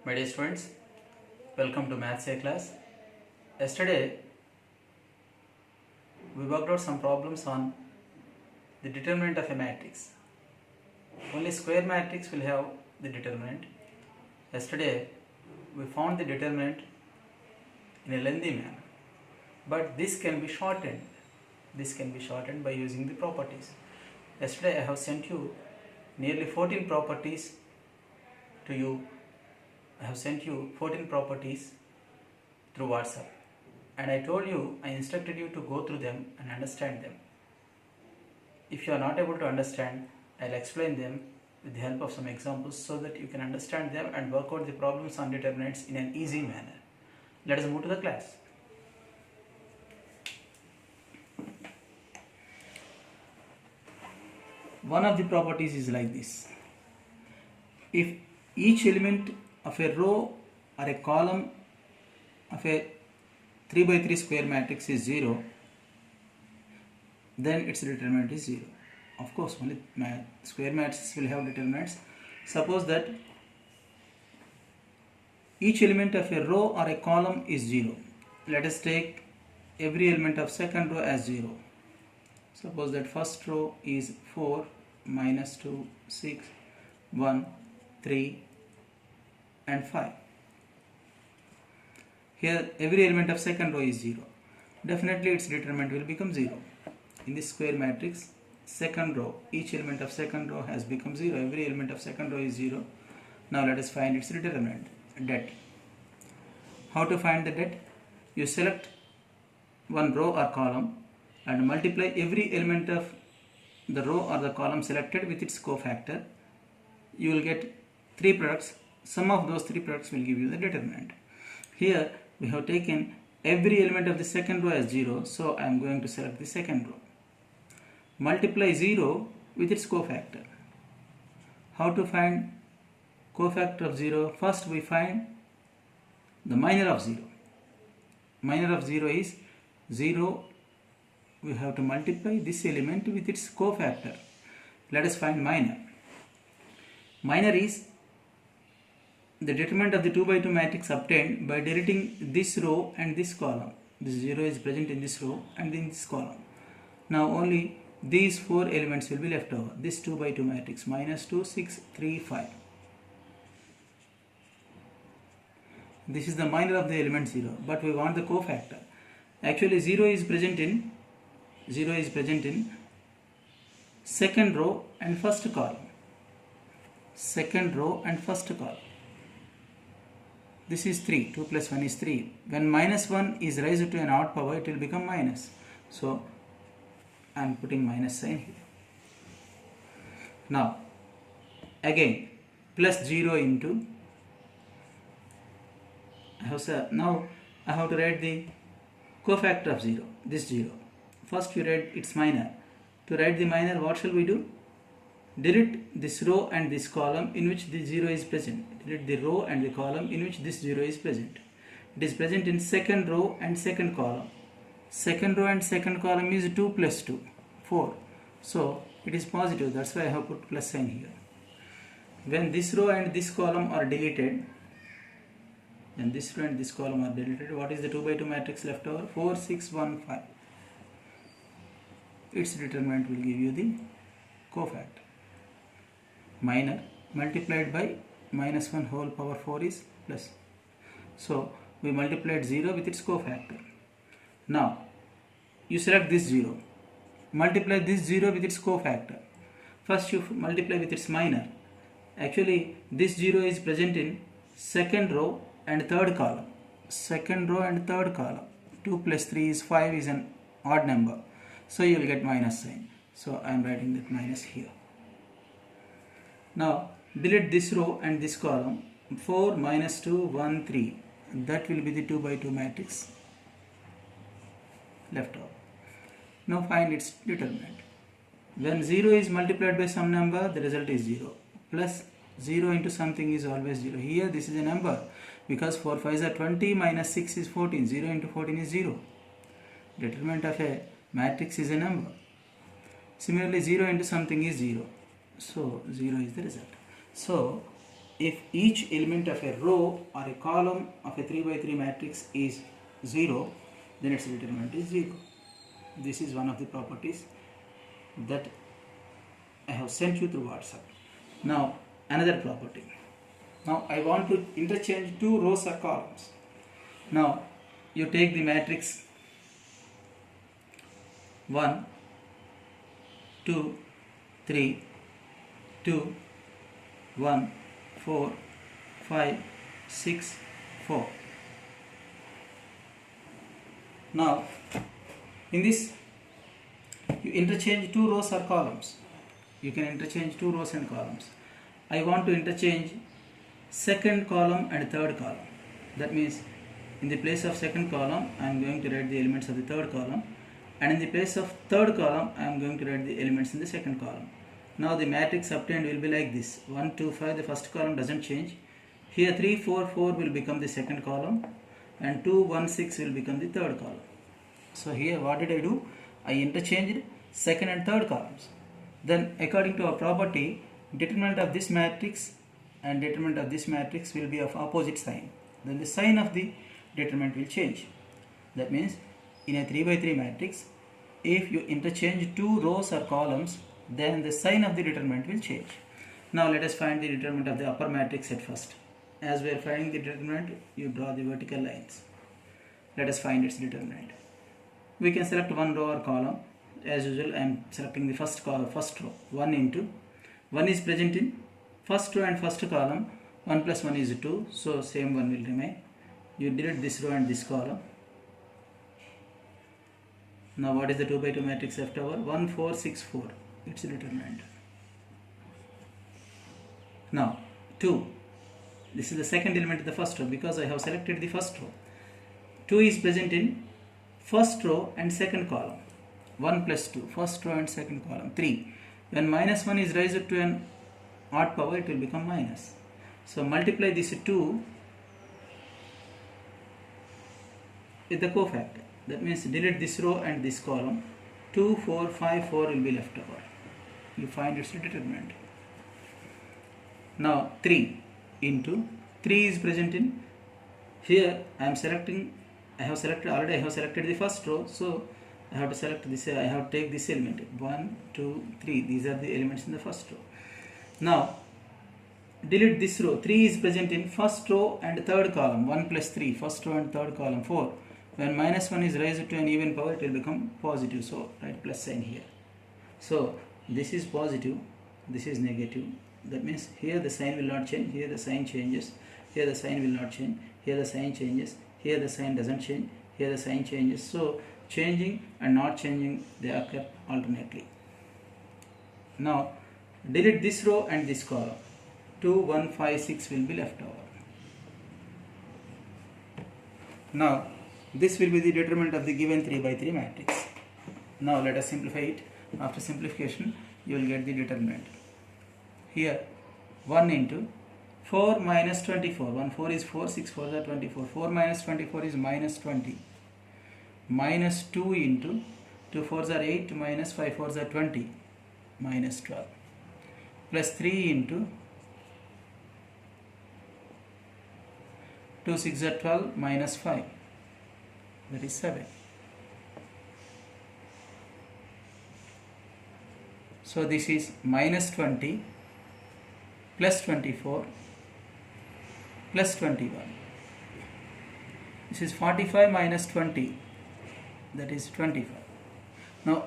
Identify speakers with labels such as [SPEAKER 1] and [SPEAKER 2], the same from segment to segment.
[SPEAKER 1] My dear students, welcome to Maths A class. Yesterday, we worked out some problems on the determinant of a matrix. Only square matrix will have the determinant. Yesterday, we found the determinant in a lengthy manner. But this can be shortened. This can be shortened by using the properties. Yesterday, I have sent you nearly 14 properties to you. I have sent you 14 properties through WhatsApp, and I instructed you to go through them and understand them. If you are not able to understand, I'll explain them with the help of some examples so that you can understand them and work out the problems on determinants in an easy manner. Let us move to the class. One of the properties is like this. If each element of a row or a column of a 3 by 3 square matrix is 0, then its determinant is 0. Of course, only square matrices will have determinants. Suppose that each element of a row or a column is 0. Let us take every element of second row as 0. Suppose that first row is 4, minus 2, 6, 1, 3 and 5. Here every element of second row is 0. Definitely its determinant will become 0. In this square matrix, second row, each element of second row has become 0. Every element of second row is 0. Now let us find its determinant, det. How to find the det? You select one row or column and multiply every element of the row or the column selected with its cofactor. You will get 3 products. Sum of those 3 products will give you the determinant. Here we have taken every element of the second row as 0, so I am going to select the second row. Multiply 0 with its cofactor. How to find cofactor of 0? First we find the minor of 0. Minor of 0 is 0. We have to multiply this element with its cofactor. Let us find minor. Minor is the determinant of the 2 by 2 matrix obtained by deleting this row and this column. This 0 is present in this row and in this column. Now only these 4 elements will be left over. This 2 by 2 matrix, minus 2, 6, 3, 5. This is the minor of the element 0, but we want the cofactor. Actually 0 is present in second row and first column. Second row and first column. This is 3. 2 plus 1 is 3. When minus 1 is raised to an odd power, it will become minus. So I am putting minus sign here. Now again plus 0 into, now I have to write the cofactor of 0, this 0. First you write its minor. To write the minor, what shall we do? Delete this row and this column in which the 0 is present. Delete the row and the column in which this 0 is present. It is present in second row and second column. Second row and second column is 2 plus 2, 4. So it is positive, that's why I have put plus sign here. When this row and this column are deleted, what is the 2 by 2 matrix left over? 4, 6, 1, 5. Its determinant will give you the cofactor. Minor multiplied by minus 1 whole power 4 is plus. So we multiplied 0 with its cofactor. Now you select this 0. Multiply this 0 with its cofactor. First you multiply with its minor. Actually this 0 is present in second row and third column. Second row and third column. 2 plus 3 is 5 is an odd number. So you will get minus sign. So I am writing that minus here. Now delete this row and this column. 4 minus 2, 1, 3. That will be the 2 by 2 matrix left over. Now find its determinant. When 0 is multiplied by some number, the result is 0. Plus 0 into something is always 0. Here this is a number because 4 5s are 20 minus 6 is 14. 0 into 14 is 0. Determinant of a matrix is a number. Similarly 0 into something is 0. So 0 is the result. So if each element of a row or a column of a 3 by 3 matrix is 0, then its determinant is 0. This is one of the properties that I have sent you through WhatsApp. Now another property. Now I want to interchange two rows or columns. Now you take the matrix 1, 2, 3, 2, 1, 4, 5, 6, 4. Now in this you interchange two rows or columns. You can interchange two rows and columns. I want to interchange second column and third column. That means in the place of second column I am going to write the elements of the third column, and in the place of third column I am going to write the elements in the second column. Now the matrix obtained will be like this: 1, 2, 5, the first column doesn't change. Here 3, 4, 4 will become the second column, and 2, 1, 6 will become the third column. So here what did I do? I interchanged second and third columns. Then according to our property, determinant of this matrix and determinant of this matrix will be of opposite sign. Then the sign of the determinant will change. That means in a 3 by 3 matrix, if you interchange two rows or columns, then the sign of the determinant will change. Now let us find the determinant of the upper matrix at first. As we are finding the determinant, you draw the vertical lines. Let us find its determinant. We can select one row or column. As usual, I am selecting the first row. 1 into 1 is present in first row and first column. 1 plus 1 is 2, so same 1 will remain. You delete this row and this column. Now what is the 2 by 2 matrix left over? 1, 4, 6, 4. It's determinant. Now 2. This is the second element of the first row because I have selected the first row. 2 is present in first row and second column. 1 plus 2, first row and second column. 3. When minus 1 is raised to an odd power, it will become minus. So multiply this 2 with the cofactor. That means delete this row and this column. 2, 4, 5, 4 will be left over. You find its determinant. Now 3 into 3 is present in here. I have selected the first row, so I have to select this. I have to take this element 1, 2, 3. These are the elements in the first row. Now delete this row. 3 is present in first row and third column. 1 plus 3, first row and third column. 4. When minus 1 is raised to an even power, it will become positive. So write plus sign here. So this is positive, this is negative. That means here the sign will not change. Here the sign changes. Here the sign will not change. Here the sign changes. Here the sign doesn't change. Here the sign changes. So changing and not changing, they occur alternately. Now delete this row and this column. 2, 1, 5, 6 will be left over. Now this will be the determinant of the given 3 by 3 matrix. Now let us simplify it. After simplification, you will get the determinant. Here 1 into 4 minus 24. 1 4 is 4, 6 4 are 24. 4 minus 24 is minus 20. Minus 2 into 2 4s are 8, minus 5 4s are 20, minus 12. Plus 3 into 2 6 are 12, minus 5. That is 7. So this is minus 20 plus 24 plus 21. This is 45 minus 20. That is 25. Now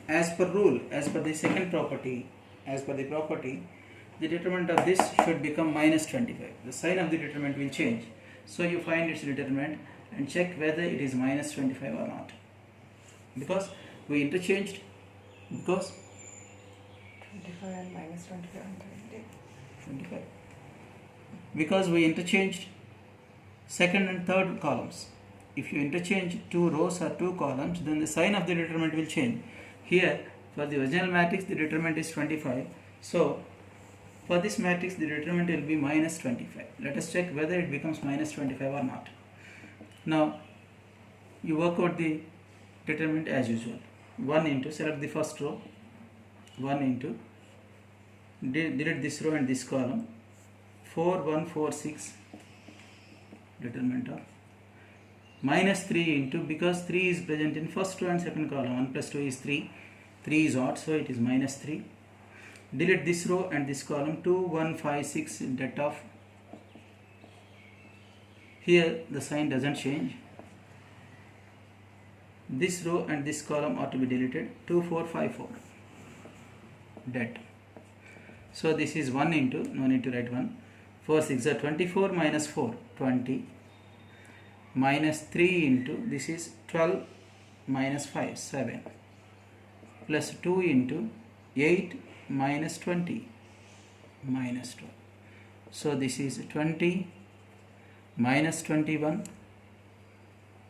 [SPEAKER 1] as per rule, as per the second property, the determinant of this should become minus 25. The sign of the determinant will change. So you find its determinant and check whether it is minus 25 or not. Because we interchanged, because
[SPEAKER 2] 25 and minus 25 and
[SPEAKER 1] 25. Because we interchanged second and third columns. If you interchange two rows or two columns, then the sign of the determinant will change. Here, for the original matrix, the determinant is 25. So, for this matrix, the determinant will be minus 25. Let us check whether it becomes minus 25 or not. Now, you work out the determinant as usual. 1 into, select the first row, 1 into, delete this row and this column, 4 1 4 6 determinant of minus 3 into, because 3 is present in first row and second column, 1 plus 2 is 3, 3 is odd, so it is minus 3. Delete this row and this column, 2 1 5 6 det of, here the sign doesn't change, this row and this column are to be deleted, 2 4 5 4 det. So this is 1 into, no need to write 1, 4 6 are 24 minus 4 20 minus 3 into, this is 12 minus 5 7 plus 2 into 8 minus 20 minus 12. So this is 20 minus 21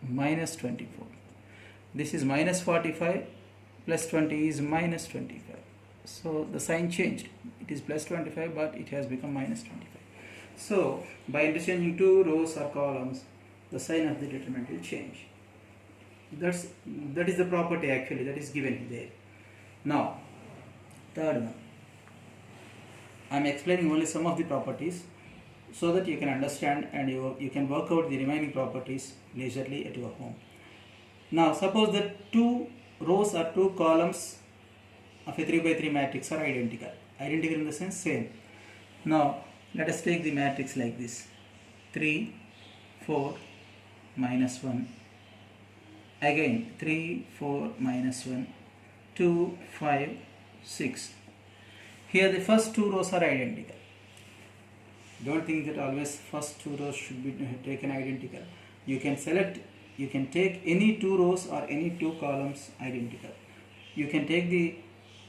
[SPEAKER 1] minus 24. This is minus 45 plus 20 is minus 25. So the sign changed. It is plus 25 but it has become minus 25. So by interchanging two rows or columns, the sign of the determinant will change. That is the property actually that is given there. Now third one, I am explaining only some of the properties so that you can understand and you can work out the remaining properties leisurely at your home. Now suppose that two rows or two columns of a 3 by 3 matrix are identical in the sense same. Now let us take the matrix like this: 3 4 minus 1, again 3 4 minus 1, 2 5 6. Here the first two rows are identical. Don't think that always first two rows should be taken identical. You can take any two rows or any two columns identical. You can take the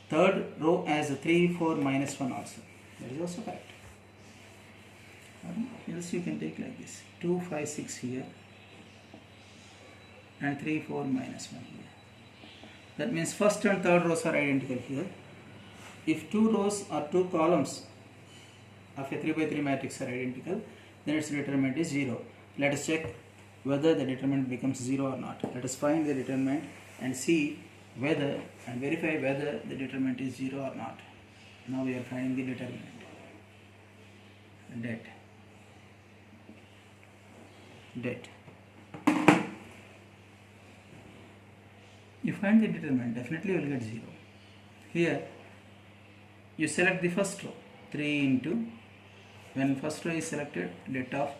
[SPEAKER 1] third row as a 3 4 minus 1 also. That is also correct. Else you can take like this: 2 5 6 here and 3 4 minus 1 here. That means first and third rows are identical here. If two rows or two columns of a 3 by 3 matrix are identical, then its determinant is 0. Let us check whether the determinant becomes 0 or not. Let us find the determinant and see whether and verify whether the determinant is 0 or not. Now we are finding the determinant. Det. You find the determinant, definitely you will get 0. Here you select the first row, 3 into, when first row is selected, det of,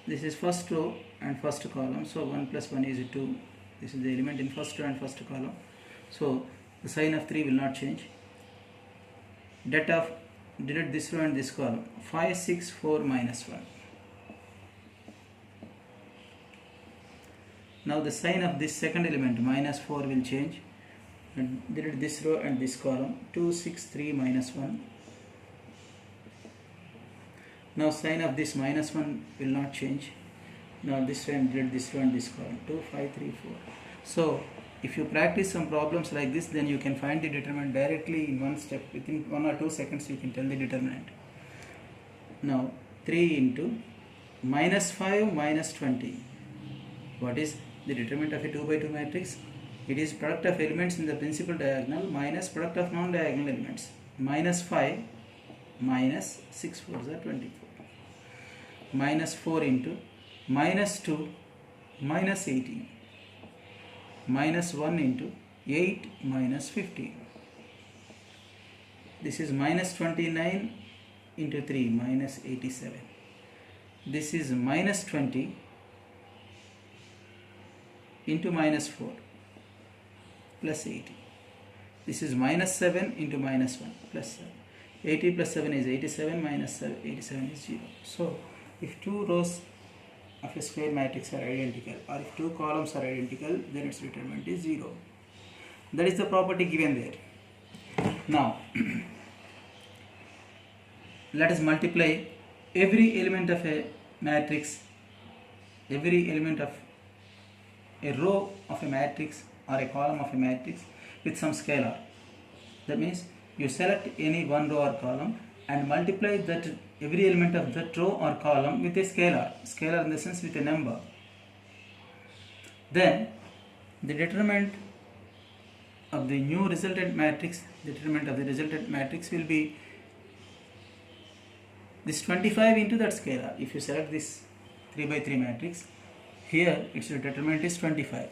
[SPEAKER 1] this is first row and first column, so 1 plus 1 is 2. This is the element in first row and first column, so the sign of 3 will not change. Det of, delete this row and this column, 5 6 4 minus 1. Now the sign of this second element, minus 4, will change, and delete this row and this column, 2 6 3 minus 1. Now sign of this minus 1 will not change. Now this time delete this row and this column, 2 5 3 4. So if you practice some problems like this, then you can find the determinant directly in one step. Within 1 or 2 seconds you can tell the determinant. Now 3 into minus 5 minus 20. What is the determinant of a 2 by 2 matrix? It is product of elements in the principal diagonal minus product of non-diagonal elements. Minus 5 minus 6 4s are 24. Minus 4 into minus 2 minus 18. Minus 1 into 8 minus 15. This is minus 29 into 3 minus 87. This is minus 20 into minus 4 plus 80. This is minus 7 into minus 1 plus 7. 80 plus 7 is 87, minus 87 is 0. So if two rows of a square matrix are identical, or if two columns are identical, then its determinant is 0. That is the property given there. Now let us multiply every element of a matrix, every element of a row of a matrix or a column of a matrix with some scalar. That means you select any one row or column and multiply that every element of that row or column with a scalar. Scalar in the sense with a number. Then the determinant of the new resultant matrix, determinant of the resultant matrix will be this 25 into that scalar. If you select this 3 by 3 matrix, here its determinant is 25.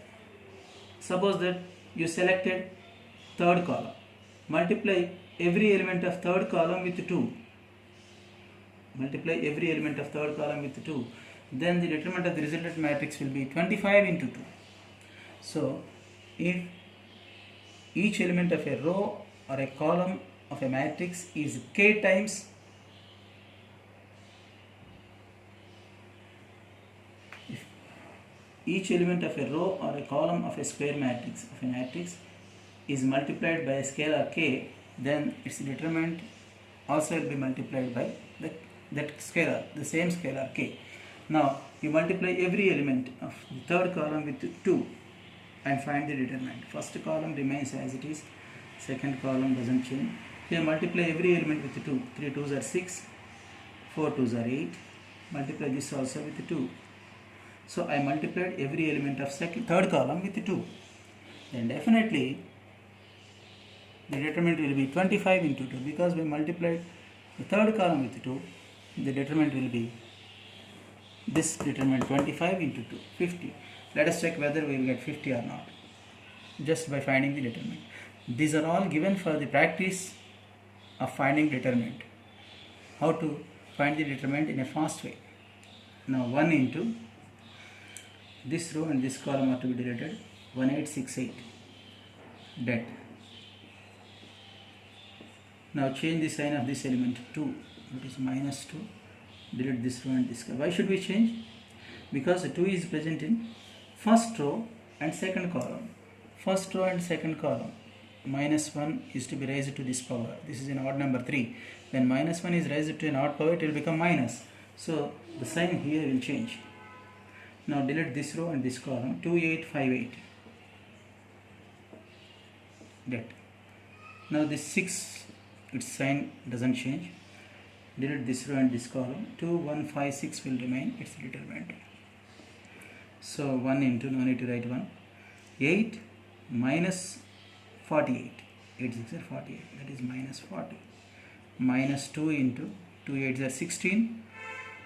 [SPEAKER 1] Suppose that you selected third column. Multiply every element of third column with 2. Multiply every element of third column with 2. Then the determinant of the resultant matrix will be 25 into 2. So, if each element of a row or a column of a matrix is k times each element of a row or a column of a square matrix is multiplied by a scalar k, then its determinant also will be multiplied by that scalar, the same scalar k. Now you multiply every element of the third column with 2 and find the determinant. First column remains as it is, second column doesn't change. Here multiply every element with 2. 3 2s are 6, 4 2s are 8. Multiply this also with 2. So I multiplied every element of third column with 2. Then definitely the determinant will be 25 into 2, because we multiplied the third column with 2. The determinant will be this determinant 25 into 2, 50. Let us check whether we will get 50 or not, just by finding the determinant. These are all given for the practice of finding determinant. How to find the determinant in a fast way. Now 1 into this row and this column are to be deleted. 1868 dead. Now change the sign of this element 2, it is minus 2. Delete this row and this column. Why should we change? Because 2 is present in first row and second column. First row and second column. Minus 1 is to be raised to this power. This is an odd number 3. When minus 1 is raised to an odd power, it will become minus. So the sign here will change. Now delete this row and this column. 2858 dead. Now this 6, its sign doesn't change. Delete this row and this column. 2156 will remain its determinant. So 1 into, no need to write 1. 8 minus 48. 8 6 are 48. That is minus 40. Minus 2 into 2 8s are 16.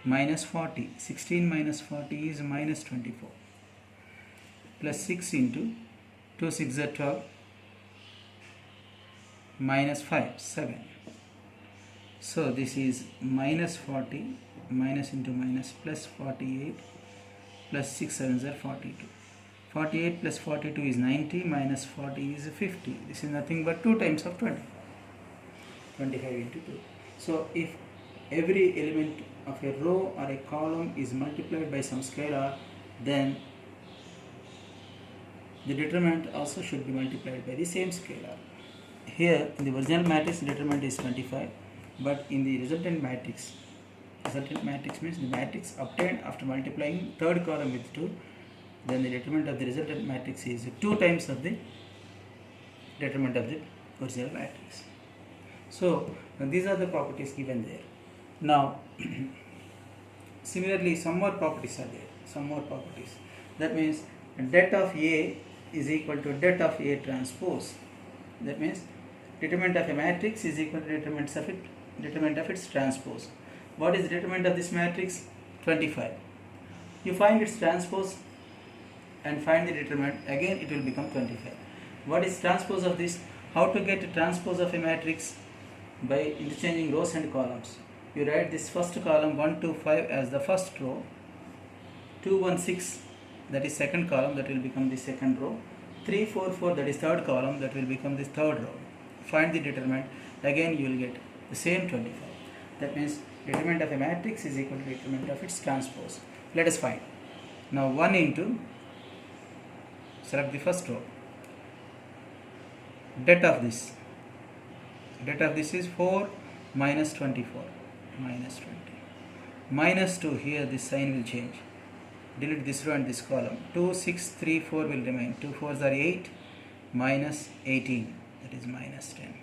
[SPEAKER 1] Minus 40. 16 minus 40 is minus 24. Plus 6 into 2 6 are 12. Minus 5, 7. So this is minus 40, minus into minus, plus 48, plus 6 7s are 42. 48 plus 42 is 90, minus 40 is 50. This is nothing but 2 times of 20. 25 into 2. So if every element of a row or a column is multiplied by some scalar, then the determinant also should be multiplied by the same scalar. Here in the original matrix, the determinant is 25, but in the resultant matrix means the matrix obtained after multiplying third column with 2, then the determinant of the resultant matrix is 2 times of the determinant of the original matrix. So these are the properties given there. Now similarly some more properties are there, some more properties. That means det of A is equal to det of A transpose. That means determinant of a matrix is equal to determinant of its transpose. What is the determinant of this matrix? 25. You find its transpose and find the determinant, again it will become 25. What is transpose of this? How to get a transpose of a matrix? By interchanging rows and columns. You write this first column 1 2 5 as the first row, 2 1 6 that is second column, that will become the second row, 3 4 4 that is third column, that will become the third row. Find the determinant, again you will get the same 25. That means determinant of a matrix is equal to determinant of its transpose. Let us find. Now 1 into, select the first row, det of this is 4 minus 24, minus 20. Minus 2, here this sign will change. Delete this row and this column. 2 6 3 4 will remain. 2 4s are 8, minus 18, that is minus 10.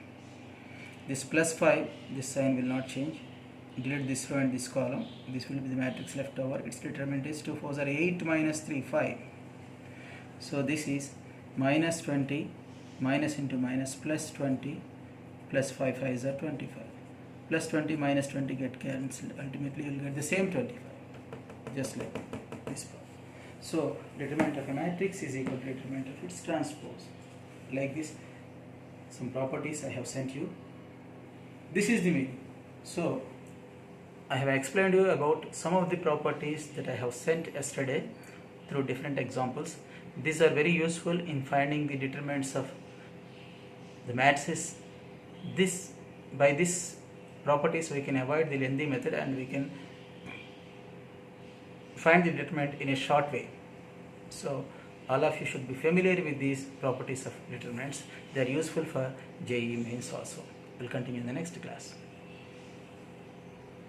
[SPEAKER 1] This plus 5, this sign will not change. Delete this row and this column. This will be the matrix left over. Its determinant is 2 4s are 8 minus 3, 5. So this is minus 20, minus into minus, plus 20, plus 5 5s are 25. plus 20 minus 20 get cancelled. Ultimately you will get the same 25, just like this part. So determinant of a matrix is equal to determinant of its transpose. Like this, some properties I have sent you. This is the meaning. So I have explained you about some of the properties that I have sent yesterday through different examples. These are very useful in finding the determinants of the matrices. By this properties we can avoid the lengthy method and we can find the determinant in a short way. So all of you should be familiar with these properties of determinants. They are useful for JEE mains also. We'll continue in the next class.